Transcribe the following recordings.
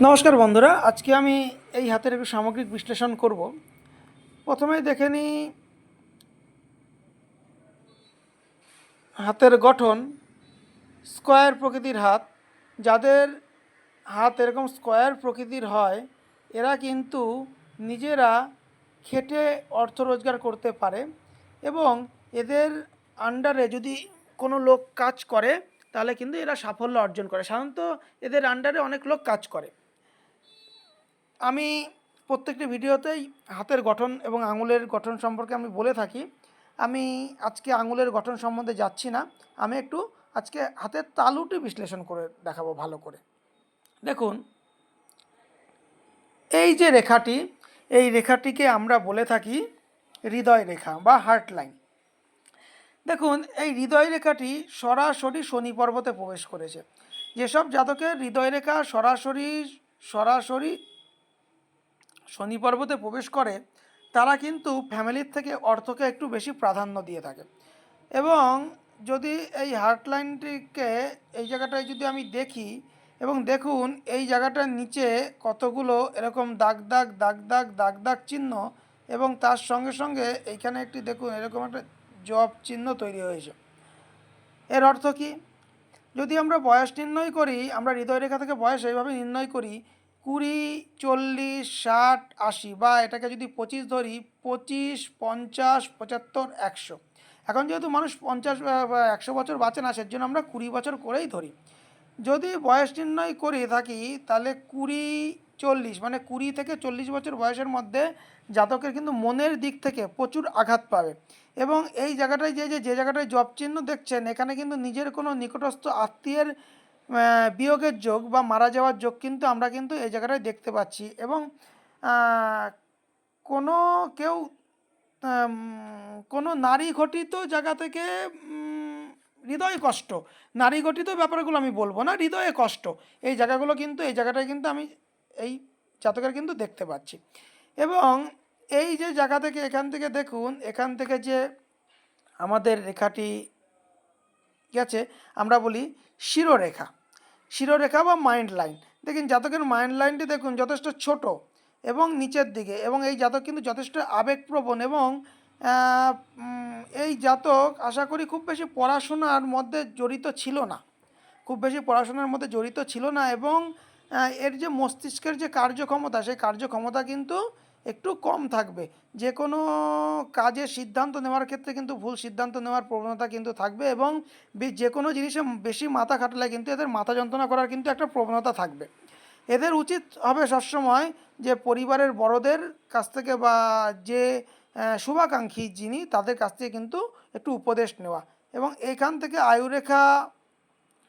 নমস্কার বন্ধুরা, আজকে আমি এই হাতের একটু সামগ্রিক বিশ্লেষণ করব। প্রথমেই দেখে নিই হাতের গঠন। স্কোয়ার প্রকৃতির হাত, যাদের হাত এরকম স্কোয়ার প্রকৃতির হয় এরা কিন্তু নিজেরা খেটে অর্থ রোজগার করতে পারে এবং এদের আন্ডারে যদি কোনো লোক কাজ করে তাহলে কিন্তু এরা সাফল্য অর্জন করে। সাধারণত এদের আন্ডারে অনেক লোক কাজ করে। আমি প্রত্যেকটি ভিডিওতেই হাতের গঠন এবং আঙুলের গঠন সম্পর্কে আমি বলে থাকি। আমি আজকে আঙুলের গঠন সম্বন্ধে যাচ্ছি না, আমি একটু আজকে হাতের তালুটি বিশ্লেষণ করে দেখাবো ভালো করে। দেখুন, এই যে রেখাটি, এই রেখাটিকে আমরা বলে থাকি হৃদয় রেখা বা হার্ট লাইন। দেখুন, এই হৃদয় রেখাটি সরাসরি শনি পর্বতে প্রবেশ করেছে। যেসব জাতকের হৃদয় রেখা সরাসরি সরাসরি শনি পর্বতে প্রবেশ করে তারা কিন্তু ফ্যামিলির থেকে অর্থকে একটু বেশি প্রাধান্য দিয়ে থাকে। এবং যদি এই হার্ট লাইনটিকে এই জায়গাটায় যদি আমি দেখি এবং দেখুন এই জায়গাটার নিচে কতগুলো এরকম দাগ দাগ দাগ দাগ দাগ দাগ চিহ্ন এবং তার সঙ্গে সঙ্গে এইখানে একটি দেখুন এরকম একটা জব চিহ্ন তৈরি হয়েছে। এর অর্থ কী? যদি আমরা বয়স নির্ণয় করি, আমরা হৃদয়রেখা থেকে বয়স এইভাবে নির্ণয় করি 20, 40, 60, 80, বা এটাকে যদি 25 ধরি 25, 50, 75, 100। এখন যেহেতু মানুষ 50 বা 100 বছর বাঁচে না, সেজন্য আমরা 20 বছর করেই ধরি। যদি বয়স নির্ণয় করে থাকি তাহলে 20-40 মানে 20 থেকে 40 বছর বয়সের মধ্যে জাতকের কিন্তু মনের দিক থেকে প্রচুর আঘাত পাবে। এবং এই জায়গাটায় যে জায়গাটায় জব চিহ্ন দেখছেন, এখানে কিন্তু নিজের কোনো নিকটস্থ আত্মীয়ের বিয়োগের যোগ বা মারা যাওয়ার যোগ কিন্তু আমরা কিন্তু এই জায়গাটায় দেখতে পাচ্ছি। এবং কোনো কেউ কোনো নারী ঘটিত জায়গা থেকে হৃদয় কষ্ট, নারী ঘটিত ব্যাপারগুলো আমি বলবো না, হৃদয়ে কষ্ট, এই জায়গাগুলো কিন্তু এই জায়গাটায় কিন্তু আমি এই জাতকের কিন্তু দেখতে পাচ্ছি। এবং এই যে জায়গা থেকে এখান থেকে দেখুন, এখান থেকে যে আমাদের রেখাটি গেছে আমরা বলি শিরোরেখা, শিরোরেখা বা মাইন্ড লাইন। দেখুন জাতকের মাইন্ড লাইনটি দেখুন যথেষ্ট ছোট এবং নিচের দিকে, এবং এই জাতক কিন্তু যথেষ্ট আবেগপ্রবণ এবং এই জাতক আশা করি খুব বেশি পড়াশোনার মধ্যে জড়িত ছিল না, খুব বেশি পড়াশোনার মধ্যে জড়িত ছিল না। এবং এর যে মস্তিষ্কের যে কার্যক্ষমতা, সেই কার্যক্ষমতা কিন্তু একটু কম থাকবে। যে কোনো কাজের সিদ্ধান্ত নেওয়ার ক্ষেত্রে কিন্তু ভুল সিদ্ধান্ত নেওয়ার প্রবণতা কিন্তু থাকবে এবং যে কোনো জিনিসে বেশি মাথা খাটালে কিন্তু এদের মাথা যন্ত্রণা করার কিন্তু একটা প্রবণতা থাকবে। এদের উচিত হবে সবসময় যে পরিবারের বড়দের কাছ থেকে বা যে শুভাকাঙ্ক্ষী যিনি তাদের কাছ থেকে কিন্তু একটু উপদেশ নেওয়া। এবং এইখান থেকে আয়ুরেখা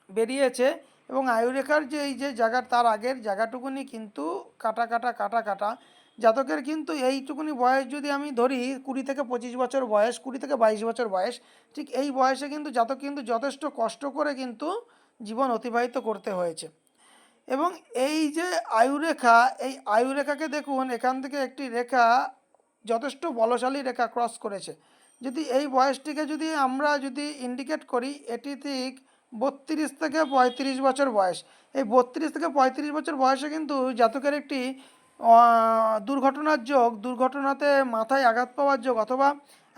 বেরিয়েছে এবং আয়ুরেখার যে এই যে জায়গা তার আগের জায়গাটুকুনি কিন্তু কাটা কাটা কাটা কাটা। জাতকের কিন্তু এইটুকুনি বয়স যদি আমি ধরি 20 থেকে 25 বছর বয়স, 20 থেকে 22 বছর বয়স, ঠিক এই বয়সে কিন্তু জাতক কিন্তু যথেষ্ট কষ্ট করে কিন্তু জীবন অতিবাহিত করতে হয়েছে। এবং এই যে আয়ুরেখা, এই আয়ুরেখাকে দেখুন এখান থেকে একটি রেখা যথেষ্ট বলশালী রেখা ক্রস করেছে। যদি এই বয়সটিকে যদি আমরা যদি ইন্ডিকেট করি, এটি ঠিক 32 থেকে 35 বছর বয়স। এই 32 থেকে 35 বছর বয়সে কিন্তু জাতকের একটি দুর্ঘটনার যোগ, দুর্ঘটনাতে মাথায় আঘাত পাওয়ার যোগ অথবা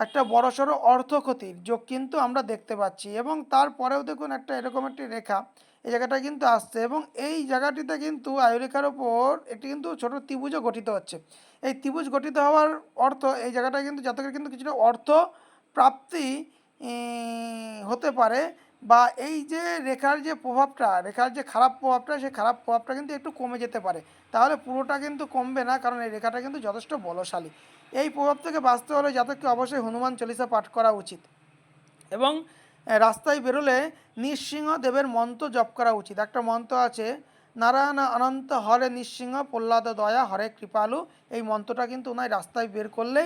একটা বড়সড় অর্থ ক্ষতির যোগ কিন্তু আমরা দেখতে পাচ্ছি। এবং তারপরেও দেখুন একটা এরকম একটি রেখা এই জায়গাটা কিন্তু আসছে এবং এই জায়গাটিতে কিন্তু আয়ুরেখার ওপর একটি কিন্তু ছোট ত্রিভুজও গঠিত হচ্ছে। এই ত্রিভুজ গঠিত হওয়ার অর্থ এই জায়গাটা কিন্তু জাতকের কিন্তু কিছুটা অর্থ প্রাপ্তি হতে পারে, বা এই যে রেখার যে প্রভাবটা, রেখার যে খারাপ প্রভাবটা, সেই খারাপ প্রভাবটা কিন্তু একটু কমে যেতে পারে। তাহলে পুরোটা কিন্তু কমবে না, কারণ এই রেখাটা কিন্তু যথেষ্ট বলশালী। এই প্রভাব থেকে বাঁচতে হলে জাতককে অবশ্যই হনুমান চল্লিশা পাঠ করা উচিত এবং রাস্তায় বেরোলে নৃসিংহ দেবের মন্ত্র জপ করা উচিত। একটা মন্ত্র আছে, নারায়ণ অনন্ত হরে নৃসিংহ প্রহ্লাদ দয়া হরে কৃপালু। এই মন্ত্রটা কিন্তু ওনার রাস্তায় বের করলে,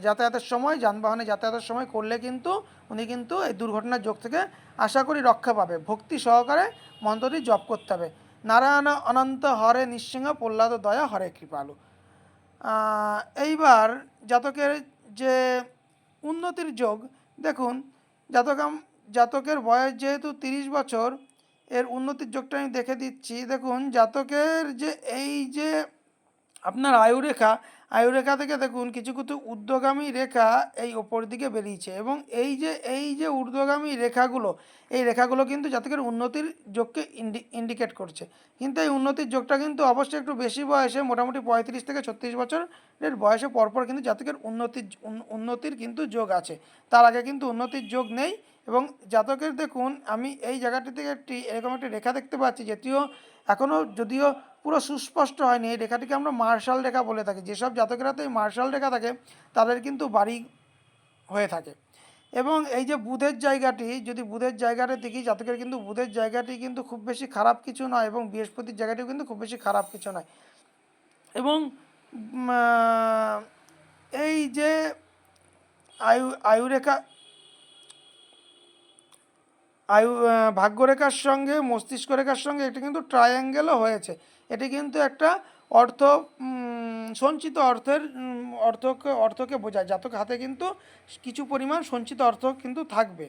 যাতায়াতের সময়, যানবাহনে যাতায়াতের সময় করলে কিন্তু উনি কিন্তু এই দুর্ঘটনার যোগ থেকে আশা করি রক্ষা পাবে। ভক্তি সহকারে মন্ত্রটি জপ করতে হবে, নারায়ণ অনন্ত হরে নৃসিংহ প্রহ্লাদ দয়া হরে কৃপালু। এইবার জাতকের যে উন্নতির যোগ দেখুন, জাতকের বয়স যেহেতু 30 বছর এর উন্নতির যোগটা আমি দেখে দিচ্ছি। দেখুন জাতকের যে এই যে আপনার আয়ুরেখা থেকে দেখুন কিছু কিছু ঊর্ধ্বগামী রেখা এই ওপর দিকে বেরিয়েছে, এবং এই যে ঊর্ধ্বগামী রেখাগুলো, এই রেখাগুলো কিন্তু জাতকের উন্নতির যোগকে ইন্ডিকেট করছে। কিন্তু এই উন্নতির যোগটা কিন্তু অবশ্যই একটু বেশি বয়সে, মোটামুটি 35 থেকে 36 বছরের বয়সে পরপর কিন্তু জাতকের উন্নতির কিন্তু যোগ আছে। তার আগে কিন্তু উন্নতির যোগ নেই। এবং জাতকের দেখুন আমি এই জায়গাটি থেকে এরকম একটি রেখা দেখতে পাচ্ছি, যেটিও এখনও যদিও পুরো সুস্পষ্ট হয়নি। এই রেখাটিকে আমরা মার্শাল রেখা বলে থাকি। যেসব জাতকের হাতে এই মার্শাল রেখা থাকে তাদের কিন্তু বাড়ি হয়ে থাকে। এবং এই যে বুধের জায়গাটি, যদি বুধের জায়গাটা দেখি, জাতকের কিন্তু বুধের জায়গাটি কিন্তু খুব বেশি খারাপ কিছু নয়, এবং বৃহস্পতির জায়গাটিও কিন্তু খুব বেশি খারাপ কিছু নয়। এবং এই যে আয়ুরেখা ভাগ্যরেখার সঙ্গে মস্তিষ্ক রেখার সঙ্গে এটি কিন্তু ট্রায়াঙ্গেলও হয়েছে। এটি কিন্তু একটা অর্থ সঞ্চিত অর্থকে বোঝায়। জাতক হাতে কিন্তু কিছু পরিমাণ সঞ্চিত অর্থ কিন্তু থাকবে।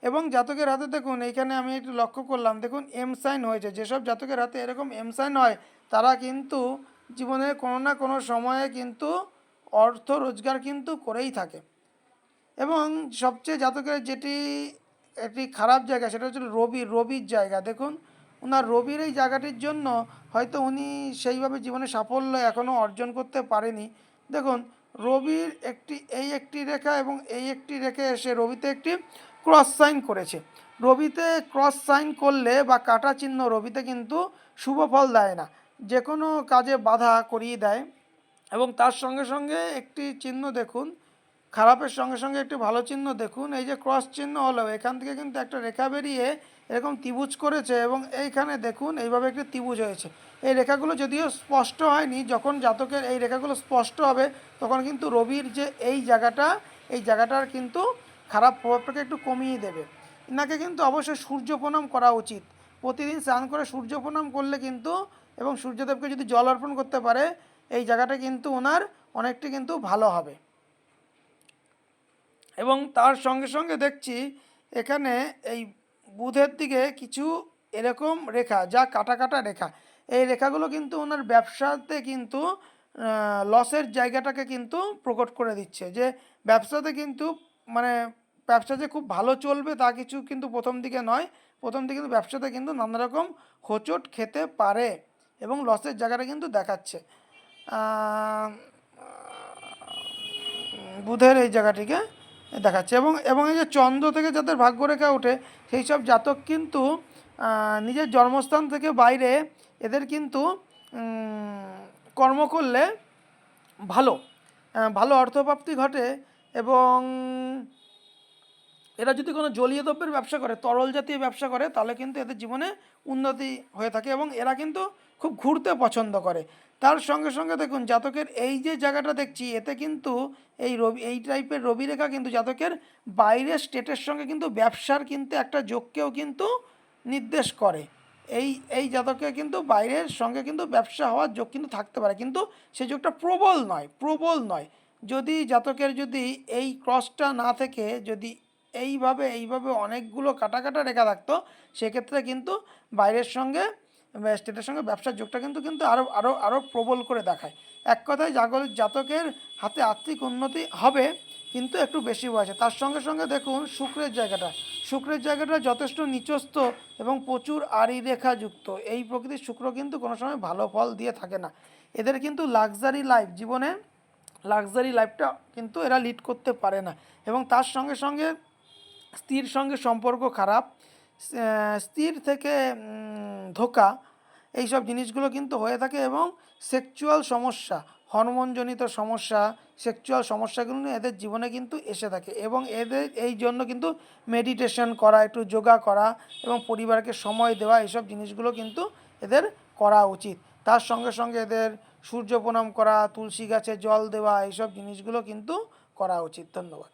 এবং জাতকের হাতে দেখুন এইখানে আমি একটু লক্ষ্য করলাম, দেখুন এম সাইন হয়েছে। যেসব জাতকের হাতে এরকম এম সাইন হয় তারা কিন্তু জীবনের কোনো না কোনো সময়ে কিন্তু অর্থ রোজগার কিন্তু করেই থাকে। এবং সবচেয়ে জাতকের যেটি একটি খারাপ জায়গা, সেটা হচ্ছে রবির জায়গা। দেখুন ওনার রবির এই জায়গাটির জন্য হয়তো উনি সেইভাবে জীবনে সাফল্য এখনও অর্জন করতে পারেনি। দেখুন রবির একটি রেখা এবং এই একটি রেখা এসে রবিতে একটি ক্রস সাইন করেছে। রবিতে ক্রস সাইন করলে বা কাটা চিহ্ন রবিতে কিন্তু শুভ ফল দেয় না, যে কোনো কাজে বাধা করিয়ে দেয়। এবং তার সঙ্গে সঙ্গে একটি চিহ্ন দেখুন, খারাপের সঙ্গে সঙ্গে একটি ভালো চিহ্ন দেখুন। এই যে ক্রস চিহ্ন হলো, এখান থেকে কিন্তু একটা রেখা বেরিয়ে এরকম ত্রিভুজ করেছে, এবং এইখানে দেখুন এইভাবে একটি ত্রিভুজ হয়েছে। এই রেখাগুলো যদিও স্পষ্ট হয়নি, যখন জাতকের এই রেখাগুলো স্পষ্ট হবে তখন কিন্তু রবির যে এই জায়গাটার কিন্তু খারাপ প্রভাবটাকে একটু কমিয়ে দেবে। ইনাকে কিন্তু অবশ্যই সূর্য প্রণাম করা উচিত। প্রতিদিন স্নান করে সূর্য প্রণাম করলে কিন্তু, এবং সূর্যদেবকে যদি জল অর্পণ করতে পারে, এই জায়গাটা কিন্তু ওনার অনেকটি কিন্তু ভালো হবে। এবং তার সঙ্গে সঙ্গে দেখছি এখানে এই বুধের দিকে কিছু এরকম রেখা, যা কাটা কাটা রেখা, এই রেখাগুলো কিন্তু ওনার ব্যবসাতে কিন্তু লসের জায়গাটাকে কিন্তু প্রকট করে দিচ্ছে। যে ব্যবসাতে কিন্তু মানে ব্যবসা যে খুব ভালো চলবে তা কিছু কিন্তু প্রথম দিকে নয়। প্রথম দিকে কিন্তু ব্যবসাতে কিন্তু নানা রকম হোঁচট খেতে পারে, এবং লসের জায়গাটা কিন্তু দেখাচ্ছে বুধের এই জায়গাটিকে দেখাচ্ছে। এবং এই যে চন্দ্র থেকে যাদের ভাগ্যরেখা ওঠে সেই সব জাতক কিন্তু নিজের জন্মস্থান থেকে বাইরে এদের কিন্তু কর্ম করলে ভালো অর্থপ্রাপ্তি ঘটে। এবং এরা যদি কোনো জলীয় দ্রব্যের ব্যবসা করে, তরল জাতীয় ব্যবসা করে, তাহলে কিন্তু এদের জীবনে উন্নতি হয়ে থাকে। এবং এরা কিন্তু খুব ঘুরতে পছন্দ করে। তার সঙ্গে সঙ্গে দেখুন জাতকের এই যে জায়গাটা দেখছি, এতে কিন্তু এই টাইপের রবি রেখা কিন্তু জাতকের বাইরের স্টেটের সঙ্গে কিন্তু ব্যবসার কিন্তু একটা যোগকেও কিন্তু নির্দেশ করে। এই জাতকে কিন্তু বাইরের সঙ্গে কিন্তু ব্যবসা হওয়ার যোগ কিন্তু থাকতে পারে, কিন্তু সেই যোগটা প্রবল নয়। যদি জাতকের যদি এই ক্রসটা না থেকে যদি এইভাবে অনেকগুলো কাটা কাটা রেখা থাকতো, সেক্ষেত্রে কিন্তু বাইরের সঙ্গে স্টেটের সঙ্গে ব্যবসার যোগটা কিন্তু কিন্তু আরও প্রবল করে দেখায়। এক কথায় জাতকের হাতে আর্থিক উন্নতি হবে, কিন্তু একটু বেশি বয়সে। তার সঙ্গে সঙ্গে দেখুন শুক্রের জায়গাটা যথেষ্ট নিচস্থ এবং প্রচুর আড়ি রেখাযুক্ত। এই প্রকৃতির শুক্র কিন্তু কোনো সময় ভালো ফল দিয়ে থাকে না। এদের কিন্তু লাক্সারি লাইফটা কিন্তু এরা লিড করতে পারে না। এবং তার সঙ্গে সঙ্গে স্ত্রীর সঙ্গে সম্পর্ক খারাপ, স্ত্রীর থেকে ধোঁকা, এইসব জিনিসগুলো কিন্তু হয়ে থাকে। এবং সেক্সুয়াল সমস্যা, হরমোনজনিত সমস্যা, সেক্সুয়াল সমস্যাগুলো নিয়ে এদের জীবনে কিন্তু এসে থাকে। এবং এদের এই জন্য কিন্তু মেডিটেশন করা, একটু যোগা করা এবং পরিবারকে সময় দেওয়া, এইসব জিনিসগুলো কিন্তু এদের করা উচিত। তার সঙ্গে সঙ্গে এদের সূর্য প্রণাম করা, তুলসী গাছে জল দেওয়া, এইসব জিনিসগুলো কিন্তু করা উচিত। ধন্যবাদ।